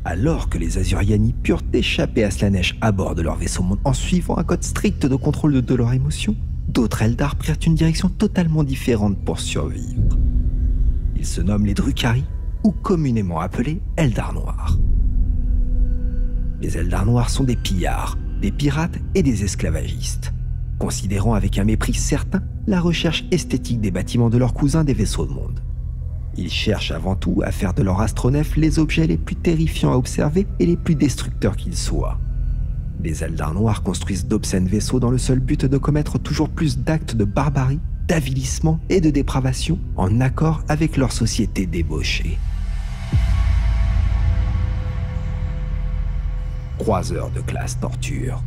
Alors que les Azuriani purent échapper à Slaanesh à bord de leur vaisseau monde en suivant un code strict de contrôle de leurs émotions, d'autres Eldar prirent une direction totalement différente pour survivre. Ils se nomment les Drukhari, ou communément appelés Eldar Noirs. Les Eldar Noirs sont des pillards, des pirates et des esclavagistes, considérant avec un mépris certain la recherche esthétique des bâtiments de leurs cousins des vaisseaux de monde. Ils cherchent avant tout à faire de leurs astronefs les objets les plus terrifiants à observer et les plus destructeurs qu'ils soient. Les Eldar Noirs construisent d'obscènes vaisseaux dans le seul but de commettre toujours plus d'actes de barbarie, d'avilissement et de dépravation en accord avec leur société débauchée. Croiseur de classe Torture.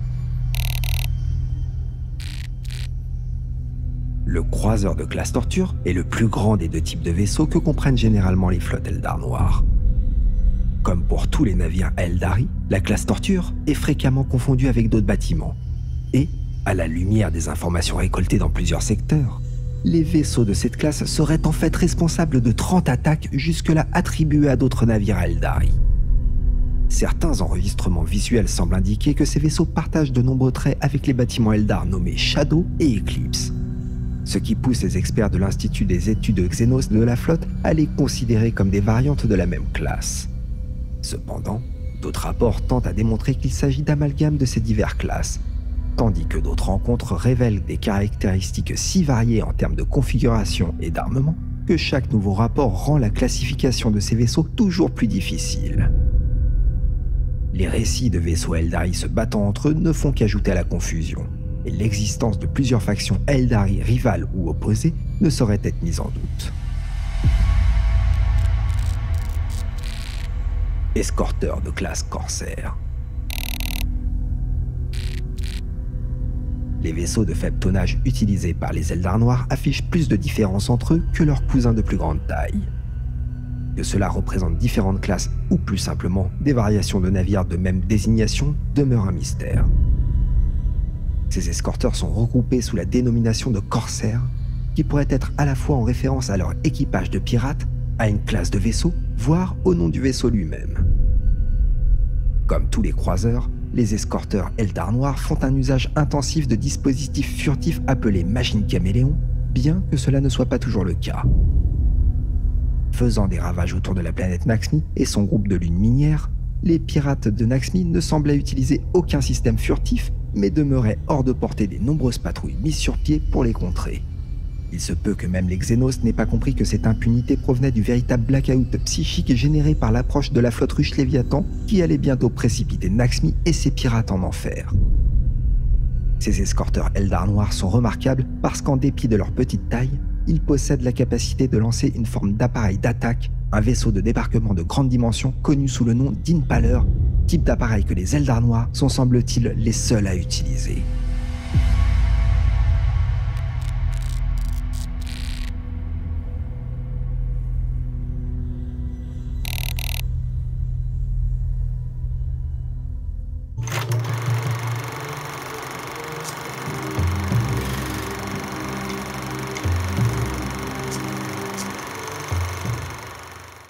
Le croiseur de classe Torture est le plus grand des deux types de vaisseaux que comprennent généralement les flottes Eldar Noirs. Comme pour tous les navires Eldari, la classe Torture est fréquemment confondue avec d'autres bâtiments. Et, à la lumière des informations récoltées dans plusieurs secteurs, les vaisseaux de cette classe seraient en fait responsables de 30 attaques jusque-là attribuées à d'autres navires Eldari. Certains enregistrements visuels semblent indiquer que ces vaisseaux partagent de nombreux traits avec les bâtiments Eldar nommés Shadow et Eclipse, ce qui pousse les experts de l'Institut des études Xenos de la flotte à les considérer comme des variantes de la même classe. Cependant, d'autres rapports tentent à démontrer qu'il s'agit d'amalgames de ces diverses classes, tandis que d'autres rencontres révèlent des caractéristiques si variées en termes de configuration et d'armement que chaque nouveau rapport rend la classification de ces vaisseaux toujours plus difficile. Les récits de vaisseaux Eldari se battant entre eux ne font qu'ajouter à la confusion, et l'existence de plusieurs factions Eldari rivales ou opposées ne saurait être mise en doute. Escorteur de classe Corsair. Les vaisseaux de faible tonnage utilisés par les Eldar Noirs affichent plus de différences entre eux que leurs cousins de plus grande taille. Que cela représente différentes classes ou plus simplement des variations de navires de même désignation demeure un mystère. Ces escorteurs sont regroupés sous la dénomination de corsaires, qui pourrait être à la fois en référence à leur équipage de pirates, à une classe de vaisseau, voire au nom du vaisseau lui-même. Comme tous les croiseurs, les escorteurs Eldar Noirs font un usage intensif de dispositifs furtifs appelés machines caméléons, bien que cela ne soit pas toujours le cas. Faisant des ravages autour de la planète Naxmi et son groupe de lunes minières, les pirates de Naxmi ne semblaient utiliser aucun système furtif, mais demeuraient hors de portée des nombreuses patrouilles mises sur pied pour les contrer. Il se peut que même les Xenos n'aient pas compris que cette impunité provenait du véritable blackout psychique généré par l'approche de la flotte ruche Léviathan qui allait bientôt précipiter Naxmi et ses pirates en enfer. Ces escorteurs Eldar Noirs sont remarquables parce qu'en dépit de leur petite taille, ils possèdent la capacité de lancer une forme d'appareil d'attaque, un vaisseau de débarquement de grande dimension connu sous le nom d'Impaler, type d'appareil que les Eldar Noirs sont semble-t-il les seuls à utiliser.